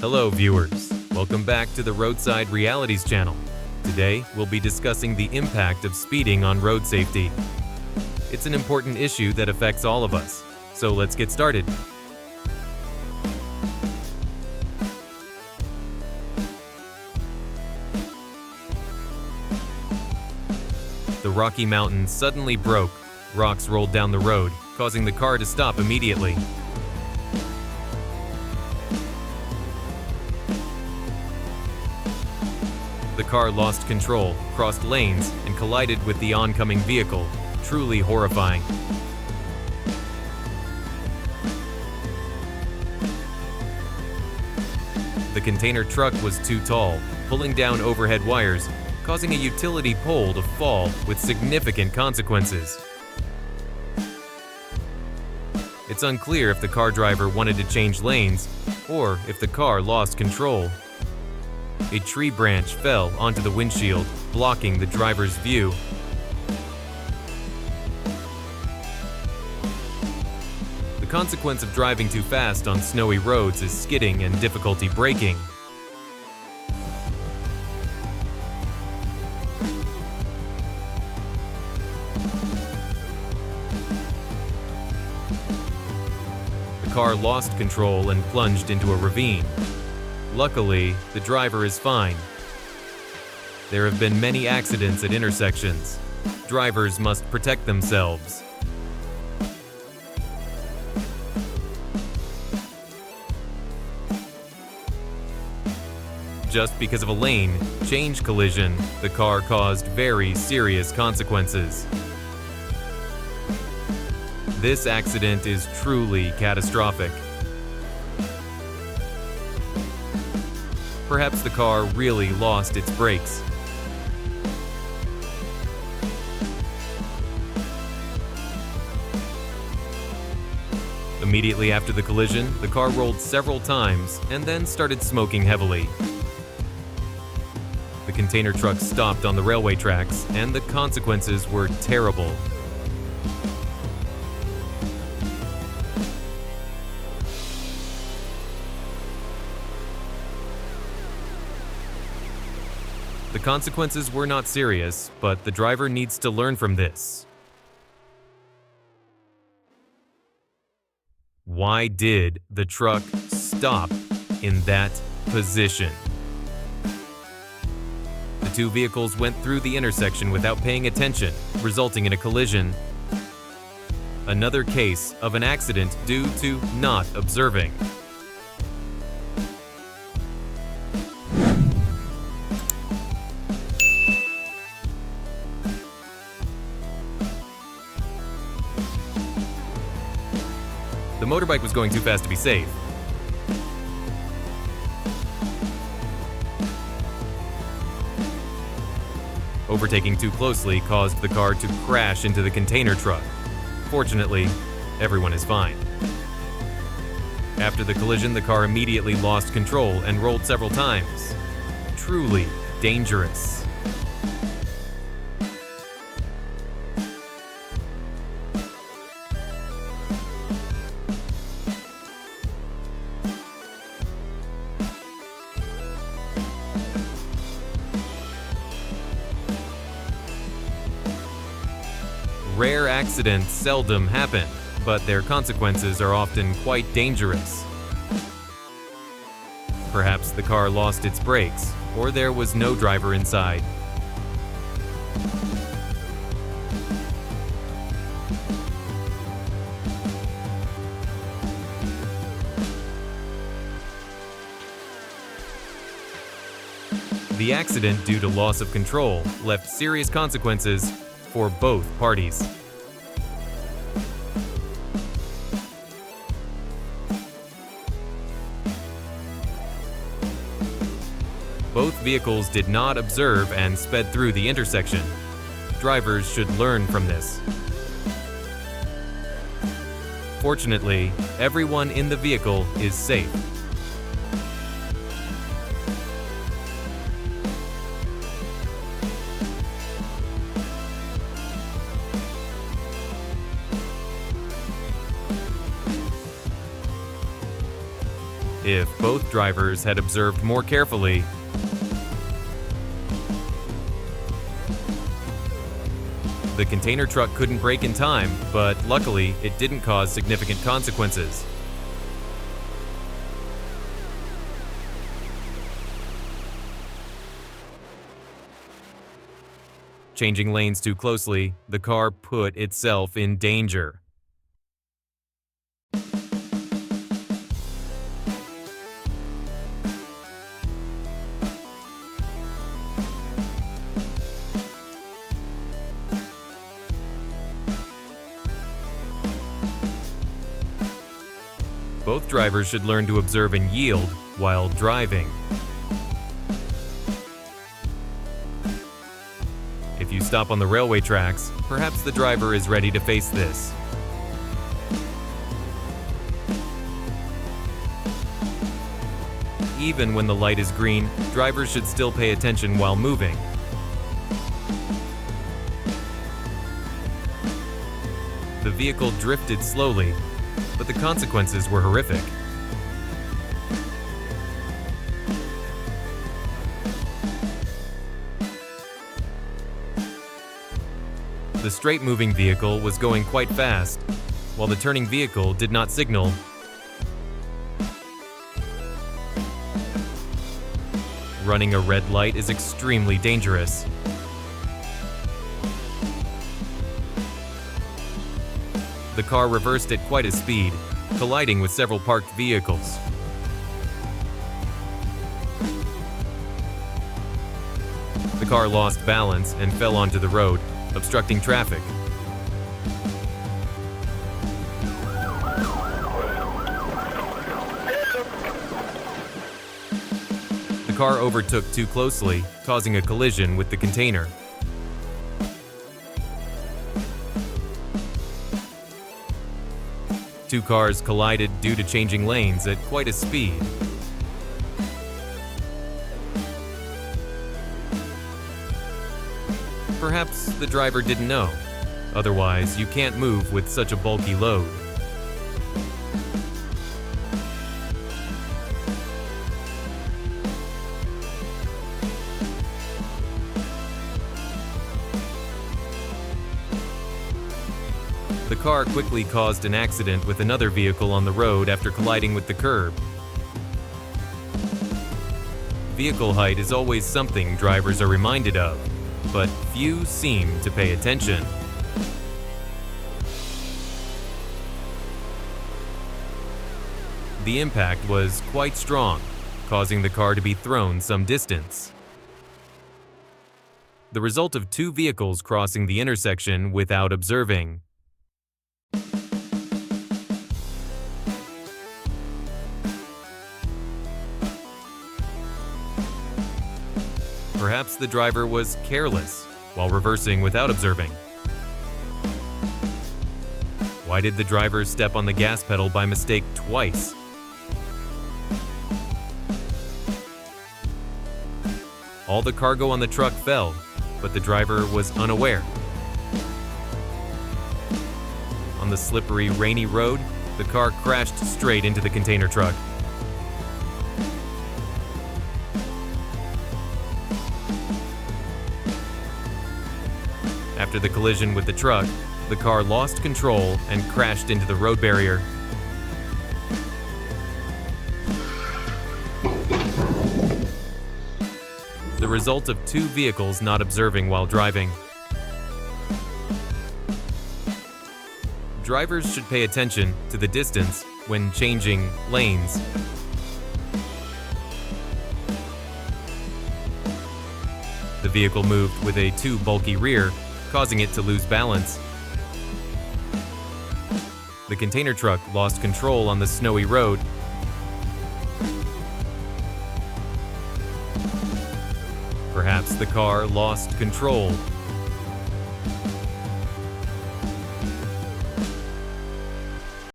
Hello viewers, welcome back to the Roadside Realities channel. Today, we'll be discussing the impact of speeding on road safety. It's an important issue that affects all of us, so let's get started. The Rocky Mountains suddenly broke. Rocks rolled down the road, causing the car to stop immediately. The car lost control, crossed lanes, and collided with the oncoming vehicle. Truly horrifying. The container truck was too tall, pulling down overhead wires, causing a utility pole to fall with significant consequences. It's unclear if the car driver wanted to change lanes or if the car lost control. A tree branch fell onto the windshield, blocking the driver's view. The consequence of driving too fast on snowy roads is skidding and difficulty braking. The car lost control and plunged into a ravine. Luckily, the driver is fine. There have been many accidents at intersections. Drivers must protect themselves. Just because of a lane change collision, the car caused very serious consequences. This accident is truly catastrophic. Perhaps the car really lost its brakes. Immediately after the collision, the car rolled several times and then started smoking heavily. The container truck stopped on the railway tracks, and the consequences were terrible. The consequences were not serious, but the driver needs to learn from this. Why did the truck stop in that position? The two vehicles went through the intersection without paying attention, resulting in a collision. Another case of an accident due to not observing. The motorbike was going too fast to be safe. Overtaking too closely caused the car to crash into the container truck. Fortunately, everyone is fine. After the collision, the car immediately lost control and rolled several times. Truly dangerous. Rare accidents seldom happen, but their consequences are often quite dangerous. Perhaps the car lost its brakes, or there was no driver inside. The accident, due to loss of control, left serious consequences for both parties. Both vehicles did not observe and sped through the intersection. Drivers should learn from this. Fortunately, everyone in the vehicle is safe. If both drivers had observed more carefully, the container truck couldn't brake in time, but luckily it didn't cause significant consequences. Changing lanes too closely, the car put itself in danger. Both drivers should learn to observe and yield while driving. If you stop on the railway tracks, perhaps the driver is ready to face this. Even when the light is green, drivers should still pay attention while moving. The vehicle drifted slowly, but the consequences were horrific. The straight-moving vehicle was going quite fast, while the turning vehicle did not signal. Running a red light is extremely dangerous. The car reversed at quite a speed, colliding with several parked vehicles. The car lost balance and fell onto the road, obstructing traffic. The car overtook too closely, causing a collision with the container. Two cars collided due to changing lanes at quite a speed. Perhaps the driver didn't know. Otherwise, you can't move with such a bulky load. The car quickly caused an accident with another vehicle on the road after colliding with the curb. Vehicle height is always something drivers are reminded of, but few seem to pay attention. The impact was quite strong, causing the car to be thrown some distance. The result of two vehicles crossing the intersection without observing. Perhaps the driver was careless while reversing without observing. Why did the driver step on the gas pedal by mistake twice? All the cargo on the truck fell, but the driver was unaware. On the slippery, rainy road, the car crashed straight into the container truck. After the collision with the truck, the car lost control and crashed into the road barrier. The result of two vehicles not observing while driving. Drivers should pay attention to the distance when changing lanes. The vehicle moved with a too bulky rear, causing it to lose balance. The container truck lost control on the snowy road. Perhaps the car lost control.